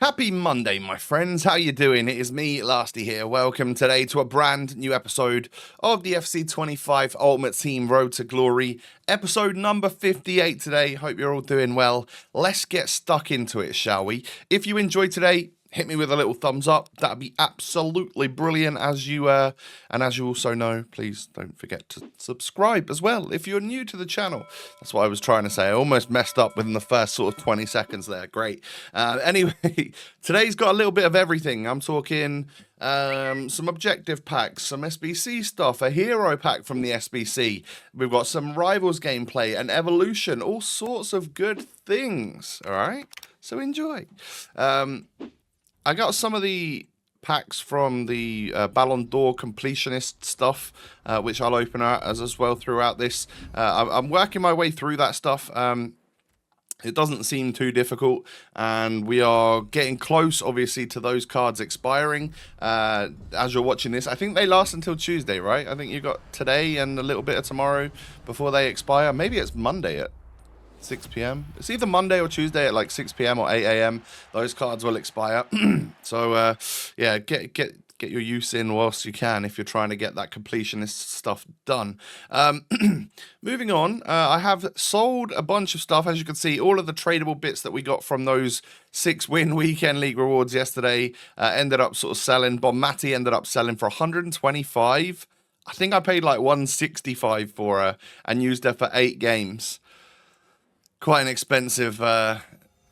Happy Monday, my friends. How you doing? It is me, Lasty here. Welcome today to a brand new episode of the FC25 Ultimate Team Road to Glory. Episode number 58 today. Hope you're all doing well. Let's get stuck into it, shall we? If you enjoyed today, hit me with a little thumbs up. That'd be absolutely brilliant. As you also know, please don't forget to subscribe as well if you're new to the channel. That's what I was trying to say. I almost messed up within the first sort of 20 seconds there. Great. Anyway, today's got a little bit of everything. I'm talking some objective packs, some SBC stuff, a hero pack from the SBC. We've got some rivals gameplay, an evolution, all sorts of good things. All right, so enjoy. I got some of the packs from the Ballon completionist stuff, which I'll open out as well throughout this. I'm working my way through that stuff. It doesn't seem too difficult, and we are getting close, obviously, to those cards expiring. As you're watching this, I think they last until Tuesday, right? I think you got today and a little bit of tomorrow before they expire. Maybe it's Monday at 6 p.m. It's either Monday or Tuesday at like 6 p.m. or 8 a.m. Those cards will expire. So yeah, get your use in whilst you can if you're trying to get that completionist stuff done. Moving on, I have sold a bunch of stuff. As you can see, all of the tradable bits that we got from those 6-win weekend league rewards yesterday ended up sort of selling. Bonmati ended up selling for 125. I think I paid like 165 for her and used her for 8 games. Quite an expensive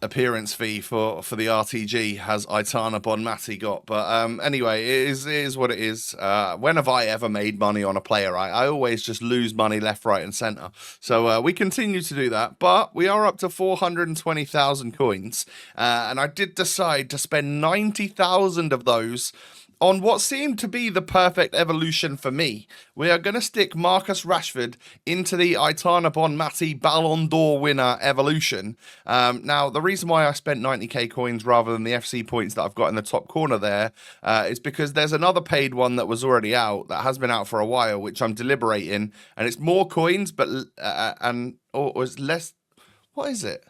appearance fee for the RTG has Aitana Bonmati got. But anyway, it is what it is. When have I ever made money on a player? I always just lose money left, right, and centre. So we continue to do that. But we are up to 420,000 coins. And I did decide to spend 90,000 of those on what seemed to be the perfect evolution for me. We are going to stick Marcus Rashford into the Aitana Bonmati Ballon d'Or winner evolution. Now, the reason why I spent 90k coins rather than the FC points that I've got in the top corner there is because there's another paid one that was already out, that has been out for a while, which I'm deliberating, and it's more coins, but or it's less. What is it?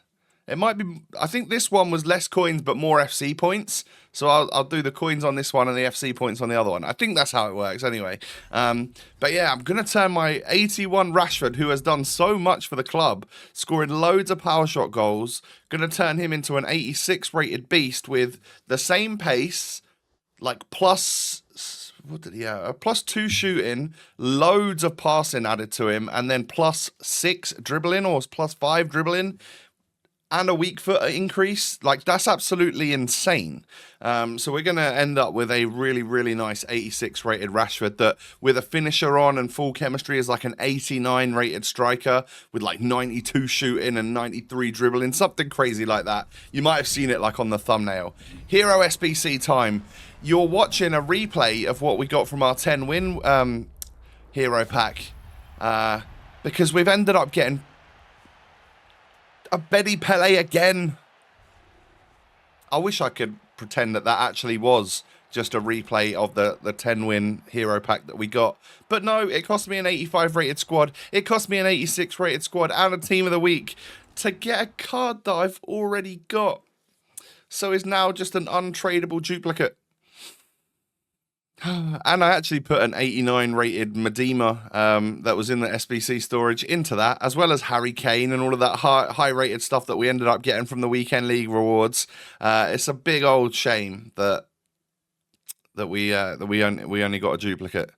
It might be, I think this one was less coins but more FC points. So I'll do the coins on this one and the FC points on the other one. I think that's how it works anyway. But yeah, I'm going to turn my 81 Rashford, who has done so much for the club, scoring loads of power shot goals, going to turn him into an 86 rated beast with the same pace, like plus... What did he have? +2 shooting, loads of passing added to him, and then +6 dribbling or +5 dribbling, and a weak foot increase. Like, that's absolutely insane. So we're going to end up with a really, really nice 86 rated Rashford that, with a finisher on and full chemistry, is like an 89 rated striker with like 92 shooting and 93 dribbling, something crazy like that. You might have seen it like on the thumbnail. Hero SBC time. You're watching a replay of what we got from our 10-win hero pack, because we've ended up getting a Betty Pele again. I wish I could pretend that actually was just a replay of the 10-win hero pack that we got. But no, it cost me an 85 rated squad. It cost me an 86 rated squad and a team of the week to get a card that I've already got. So it's now just an untradeable duplicate. And I actually put an 89 rated Medema that was in the SBC storage into that, as well as Harry Kane and all of that high rated stuff that we ended up getting from the weekend league rewards. It's a big old shame that we only got a duplicate.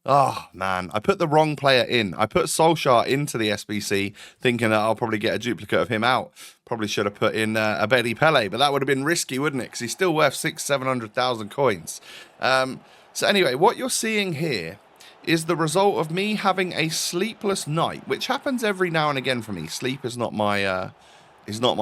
Oh man, I put the wrong player in. I put Solskjaer into the SBC thinking that I'll probably get a duplicate of him out. Probably should have put in a Betty Pele, but that would have been risky, wouldn't it? Because he's still worth 600,000-700,000 coins. So anyway, what you're seeing here is the result of me having a sleepless night, which happens every now and again for me. Sleep is not my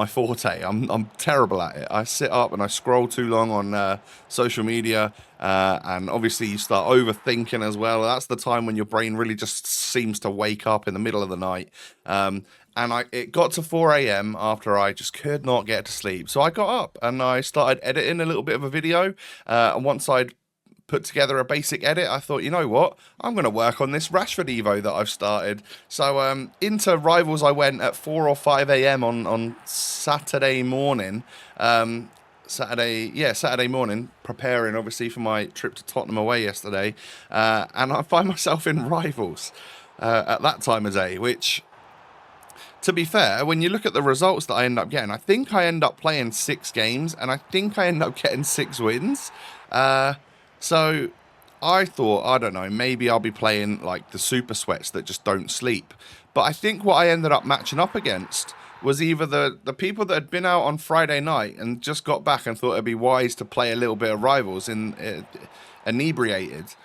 forte. I'm terrible at it. I sit up and I scroll too long on social media, and obviously you start overthinking as well. That's the time when your brain really just seems to wake up in the middle of the night. And it got to 4 a.m. after I just could not get to sleep. So I got up and I started editing a little bit of a video. And once I'd put together a basic edit, I thought, you know what, I'm going to work on this Rashford Evo that I've started. So into Rivals I went at 4 or 5 a.m. on Saturday morning. Saturday morning, preparing obviously for my trip to Tottenham away yesterday, and I find myself in Rivals at that time of day, which, to be fair, when you look at the results that I end up getting, I think I end up playing 6 games, and I think I end up getting 6 wins. So I thought, I don't know, maybe I'll be playing like the super sweats that just don't sleep. But I think what I ended up matching up against was either the people that had been out on Friday night and just got back and thought it'd be wise to play a little bit of Rivals in inebriated,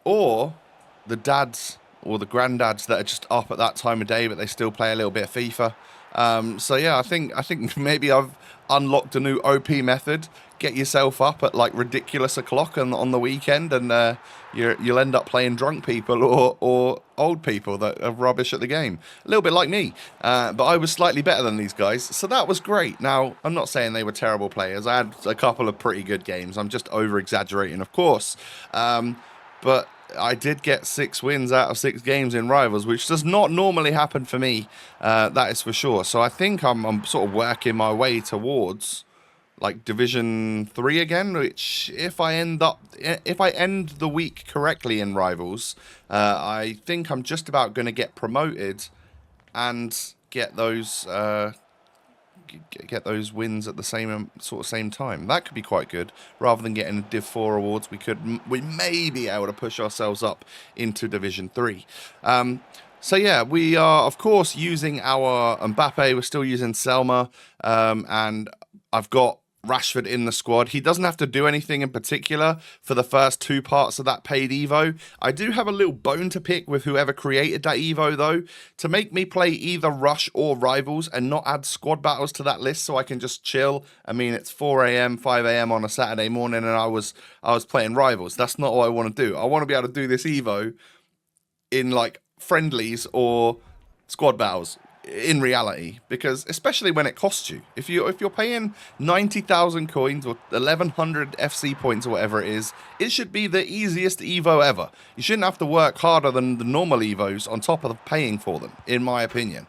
or the dads or the granddads that are just up at that time of day, but they still play a little bit of FIFA. So yeah, I think maybe I've unlocked a new OP method. Get yourself up at like ridiculous o'clock on the weekend, and you'll end up playing drunk people or old people that are rubbish at the game. A little bit like me, but I was slightly better than these guys, so that was great. Now, I'm not saying they were terrible players. I had a couple of pretty good games. I'm just over-exaggerating, of course. But I did get 6 wins out of 6 games in Rivals, which does not normally happen for me, that is for sure. So I think I'm sort of working my way towards like Division 3 again, which if I end the week correctly in Rivals, I think I'm just about going to get promoted and get those wins at the same time. That could be quite good. Rather than getting Div 4 awards, we may be able to push ourselves up into Division 3. So yeah, we are of course using our Mbappe. We're still using Selma, and I've got Rashford in the squad. He doesn't have to do anything in particular for the first 2 parts of that paid Evo. I do have a little bone to pick with whoever created that Evo, though, to make me play either Rush or Rivals and not add squad battles to that list so I can just chill. I mean, it's 4 a.m., 5 a.m. on a Saturday morning, and I was playing Rivals. That's not what I want to do. I want to be able to do this Evo in, like, friendlies or squad battles in reality, because especially when it costs you, if you're paying 90,000 coins or 1,100 FC points or whatever it is, it should be the easiest Evo ever. You shouldn't have to work harder than the normal Evos on top of paying for them, in my opinion.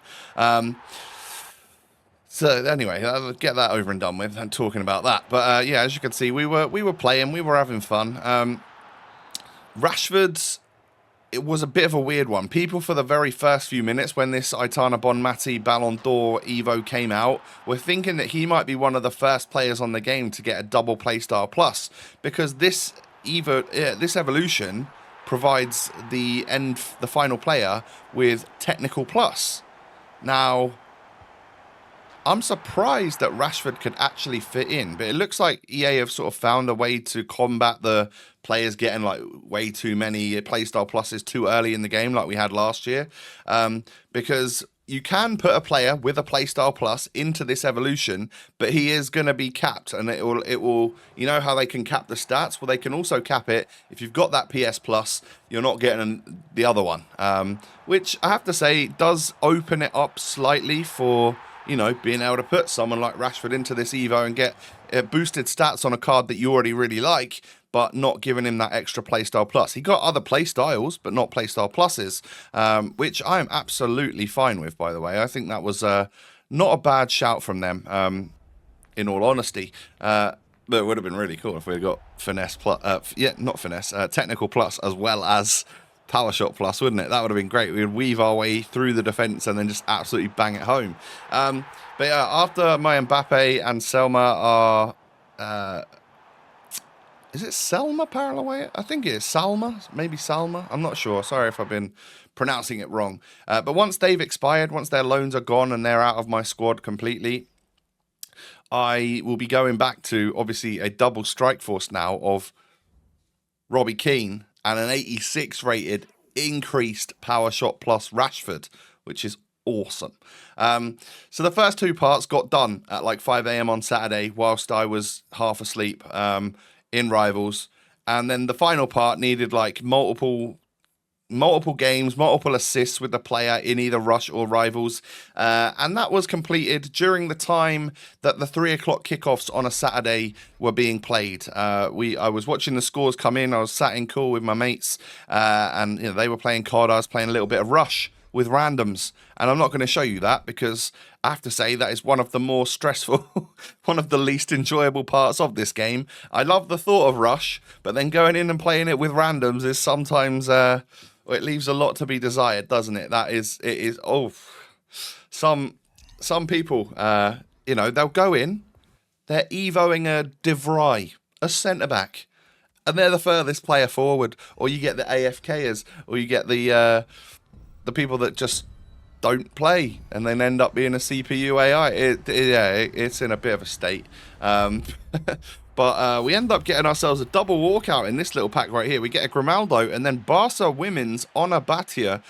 So anyway, I'll get that over and done with and talking about that. But yeah, as you can see, we were playing, we were having fun. Rashford's, it was a bit of a weird one. People, for the very first few minutes when this Aitana Bonmati Ballon d'Or Evo came out, were thinking that he might be one of the first players on the game to get a double playstyle plus, because this evolution provides the final player with technical plus. Now, I'm surprised that Rashford could actually fit in, but it looks like EA have sort of found a way to combat the players getting like way too many playstyle pluses too early in the game like we had last year, because you can put a player with a playstyle plus into this evolution, but he is going to be capped, and it will, you know how they can cap the stats? Well, they can also cap it if you've got that PS plus, you're not getting the other one, which I have to say does open it up slightly for, you know, being able to put someone like Rashford into this Evo and get boosted stats on a card that you already really like, but not giving him that extra playstyle plus. He got other playstyles, but not playstyle pluses, which I am absolutely fine with, by the way. I think that was not a bad shout from them, in all honesty. But it would have been really cool if we had got finesse plus, not finesse, technical plus as well as power shot plus, wouldn't it? That would have been great. We would weave our way through the defense and then just absolutely bang it home. But yeah, after my Mbappe and Selma are, is it Selma Parallel? I think it is Salma, maybe Salma. I'm not sure. Sorry if I've been pronouncing it wrong. But once they've expired, once their loans are gone and they're out of my squad completely, I will be going back to obviously a double strike force now of Robbie Keane and an 86 rated increased power shot plus Rashford, which is awesome. So the first 2 parts got done at like 5 a.m. on Saturday whilst I was half asleep in Rivals, and then the final part needed like multiple games, multiple assists with the player in either Rush or Rivals, and that was completed during the time that the 3 o'clock kickoffs on a Saturday were being played. I was watching the scores come in. I was sat in cool with my mates, and you know, they were playing COD. I was playing a little bit of Rush with randoms. And I'm not going to show you that because I have to say that is one of the more stressful, one of the least enjoyable parts of this game. I love the thought of Rush, but then going in and playing it with randoms is sometimes, it leaves a lot to be desired, doesn't it? Some people, they'll go in, they're evoing a De Vrij, a centre-back, and they're the furthest player forward, or you get the AFKers, or you get the people that just don't play and then end up being a CPU AI. It's in a bit of a state. But we end up getting ourselves a double walkout in this little pack right here. We get a Grimaldo and then Barca Women's on a Batia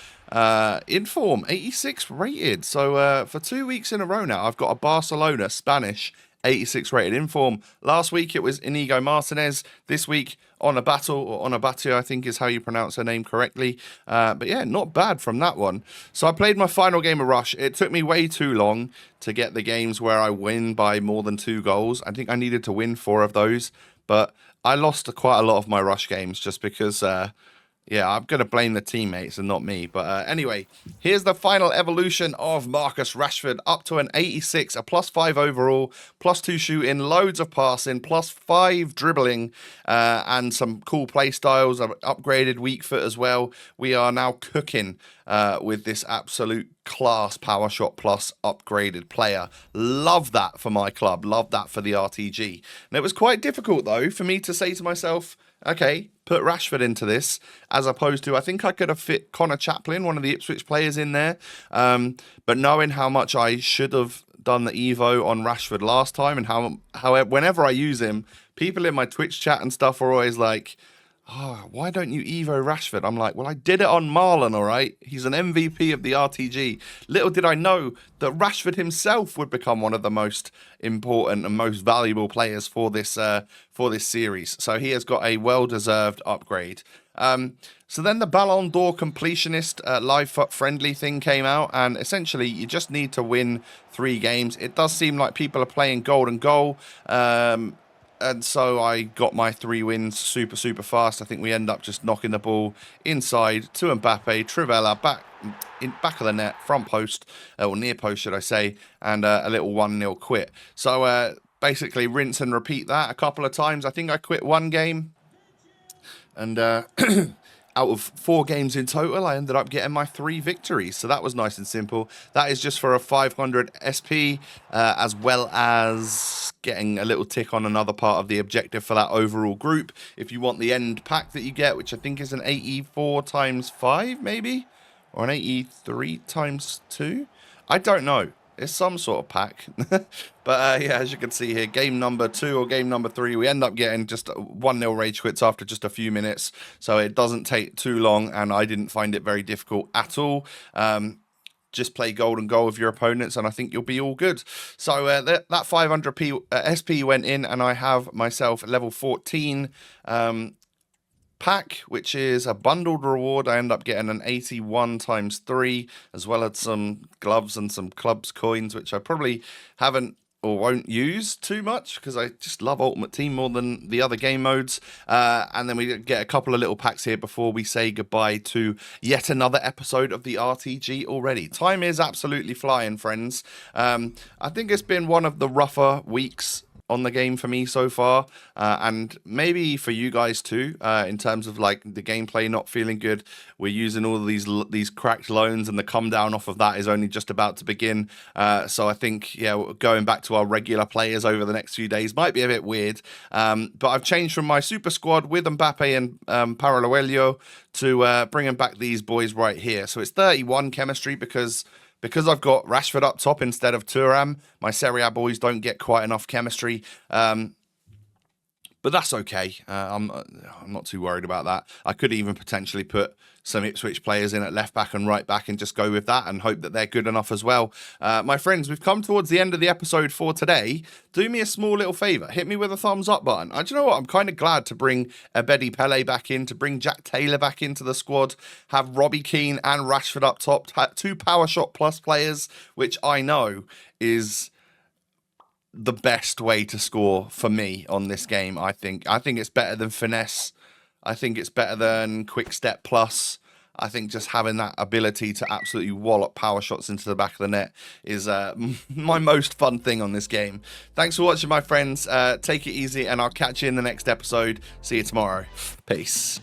in form, 86 rated. So for 2 weeks in a row now, I've got a Barcelona Spanish 86 rated in form. Last week it was Inigo Martinez. This week on a battle, or on a Batia, I think is how you pronounce her name correctly. But yeah, not bad from that one. So I played my final game of Rush. It took me way too long to get the games where I win by more than 2 goals. I think I needed to win 4 of those. But I lost quite a lot of my Rush games just because... I'm going to blame the teammates and not me. But anyway, here's the final evolution of Marcus Rashford. Up to an 86, a +5 overall, +2 shooting, loads of passing, +5 dribbling, and some cool play styles. I've upgraded weak foot as well. We are now cooking with this absolute class Power Shot Plus upgraded player. Love that for my club. Love that for the RTG. And it was quite difficult, though, for me to say to myself, okay, put Rashford into this, as opposed to, I think I could have fit Connor Chaplin, one of the Ipswich players, in there. But knowing how much I should have done the Evo on Rashford last time, and how whenever I use him, people in my Twitch chat and stuff are always like, oh, why don't you Evo Rashford? I'm like, well, I did it on Marlon, all right? He's an MVP of the RTG. Little did I know that Rashford himself would become one of the most important and most valuable players for this series. So he has got a well-deserved upgrade. So then the Ballon d'Or completionist live friendly thing came out, and essentially you just need to win 3 games. It does seem like people are playing golden goal. And so I got my 3 wins super, super fast. I think we end up just knocking the ball inside to Mbappe, Trivela, back of the net, front post, or near post, should I say, and a little 1-0 quit. So basically rinse and repeat that a couple of times. I think I quit 1 game, and out of 4 games in total, I ended up getting my 3 victories. So that was nice and simple. That is just for a 500 SP, as well as getting a little tick on another part of the objective for that overall group. If you want the end pack that you get, which I think is an 84 times 5, maybe? Or an 83 times 2? I don't know. It's some sort of pack. But yeah, as you can see here, game number 2 or game number 3, we end up getting just 1-0 rage quits after just a few minutes. So it doesn't take too long, and I didn't find it very difficult at all. Just play golden goal with your opponents, and I think you'll be all good. So that 500p SP went in, and I have myself level 14 pack, which is a bundled reward. I end up getting an 81 times 3, as well as some gloves and some clubs coins, which I probably haven't or won't use too much because I just love Ultimate Team more than the other game modes. And then we get a couple of little packs here before we say goodbye to yet another episode of the RTG already. Time is absolutely flying, friends. I think it's been one of the rougher weeks on the game for me so far, and maybe for you guys too, in terms of like the gameplay not feeling good. We're using all of these cracked loans, and the come down off of that is only just about to begin. So I think, yeah, going back to our regular players over the next few days might be a bit weird. But I've changed from my super squad with Mbappe and Paralluello to bringing back these boys right here. So it's 31 chemistry because I've got Rashford up top instead of Thuram. My Serie A boys don't get quite enough chemistry. But that's okay. I'm not too worried about that. I could even potentially put some Ipswich players in at left back and right back and just go with that and hope that they're good enough as well. My friends, we've come towards the end of the episode for today. Do me a small little favour. Hit me with a thumbs up button. Do you know what? I'm kind of glad to bring Abedi Pele back in, to bring Jack Taylor back into the squad, have Robbie Keane and Rashford up top, 2 Power Shot Plus players, which I know is the best way to score for me on this game. I think it's better than Finesse. I think it's better than Quick Step Plus. I think just having that ability to absolutely wallop power shots into the back of the net is my most fun thing on this game. Thanks for watching, my friends. Take it easy, and I'll catch you in the next episode. See you tomorrow. Peace.